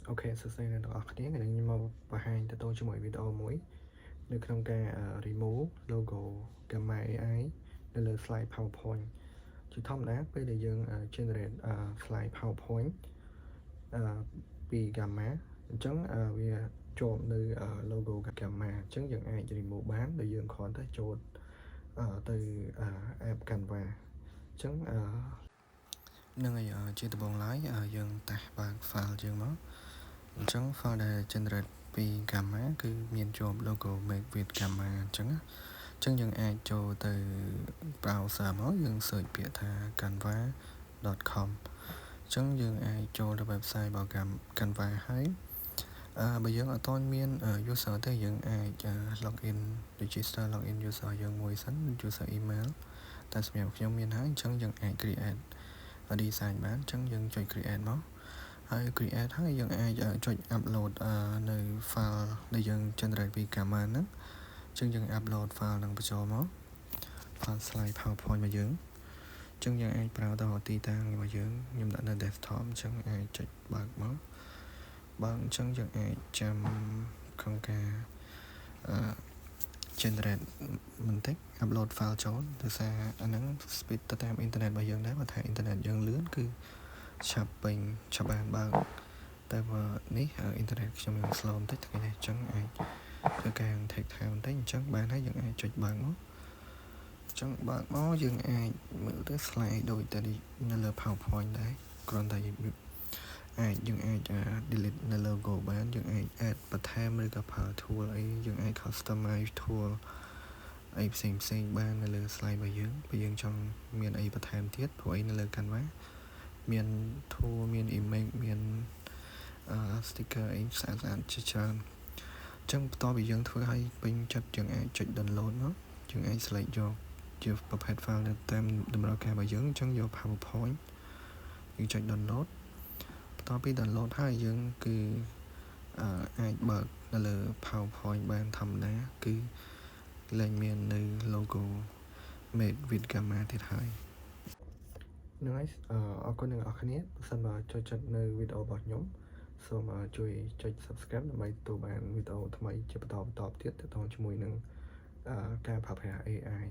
អូខេសួស្តីអ្នកទាំងអស់គ្នាថ្ងៃនេះខ្ញុំមកបង្ហាញទៅជាមួយវីដេអូមួយនៅក្នុងការ remove logo Gamma AI នៅលើ slide PowerPoint ជាធម្មតាពេលដែលយើង generate slide PowerPoint ពី Gamma អញ្ចឹងវាជាប់នៅ logo Gamma អញ្ចឹងយើងអាច remove បានដោយយើងគ្រាន់តែចូលទៅ app Canva អញ្ចឹងនឹងឲ្យជាដំបូងឡើយយើងតះបើក file យើងមកអញ្ចឹង file ដែល generate ពី Gamma គឺមានជាប់ logo Make with Gamma អញ្ចឹងយើងអាចចូលទៅ browser មកយើង search ពាក្យថា canva.com អញ្ចឹងយើងអាចចូលទៅ website របស់ Canva ហើយបើយើងអត់ទាន់មាន user ទេយើងអាច login register login user យើងមួយសិន user email តែសម្រាប់ខ្ញុំមានហើយអញ្ចឹងយើងអាច create design បានអញ្ចឹងយើងចុច create មកហើយ create ហើយយើងអាចចុច upload នៅ file ដែលយើង generate ពី Gamma ហ្នឹងអញ្ចឹងយើង upload file ហ្នឹងបញ្ចូលមក file slide PowerPoint របស់យើងអញ្ចឹងយើងអាចប្រើទៅទីតាំងរបស់យើងខ្ញុំដាក់នៅ desktop អញ្ចឹងអាចចុចបើកមកបើអញ្ចឹងយើងអាចចាំក្នុងការgenerate បន្តិច upload file ចូលដោយសារអាហ្នឹង speed ទៅតាមអ៊ីនធឺណិតរបស់យើងដែរបើថាអ៊ីនធឺណិតយើងលឿនគឺឆាប់ពេញឆាប់បានបើកតែបើនេះអ៊ីនធឺណិតខ្ញុំនឹង slow បន្តិចថ្ងៃនេះអញ្ចឹងអាចធ្វើការ take time បន្តិចអញ្ចឹងបានហើយយើងអាចចុចបើកមកអញ្ចឹងបើកមកយើងអាចមើលទៅ slide ដូចតែនៅលើ PowerPoint ដែរគ្រាន់តែយើងអាច delete នៅ logo បានយើងអាច add បន្ថែមឬក៏ប្រើ tool អីយើងអាច customize tool អីផ្សេងបាននៅលើ slide របស់យើងបើយើងចង់មានអីបន្ថែមទៀតព្រោះអីនៅលើ Canva មាន tool មាន image មាន sticker អីស្អាតជាច្រើនអញ្ចឹងបន្ទាប់ពីយើងធ្វើឲ្យពេញចិត្តយើងអាចចុច download មកយើងអាច select យកជាប្រភេទ file នៅតាមតម្រូវការរបស់យើងអញ្ចឹងយក PowerPoint យើងចុច download បន្ទាប់ពី download ហើយយើងគឺអាចបើកនៅលើ PowerPoint បានធម្មតាគឺលែងមាននៅ logo Made with Gamma ទៀតហើយហ្នឹងហើយអរគុណអ្នកនរគ្នាបើសិនបើចូលចិត្តនៅវីដេអូរបស់ខ្ញុំសូមជួយចុច subscribe ដើម្បីទទួលបានវីដេអូថ្មីជាបន្តទៀតទាក់ទងជាមួយនឹងការប្រើប្រាស់ AI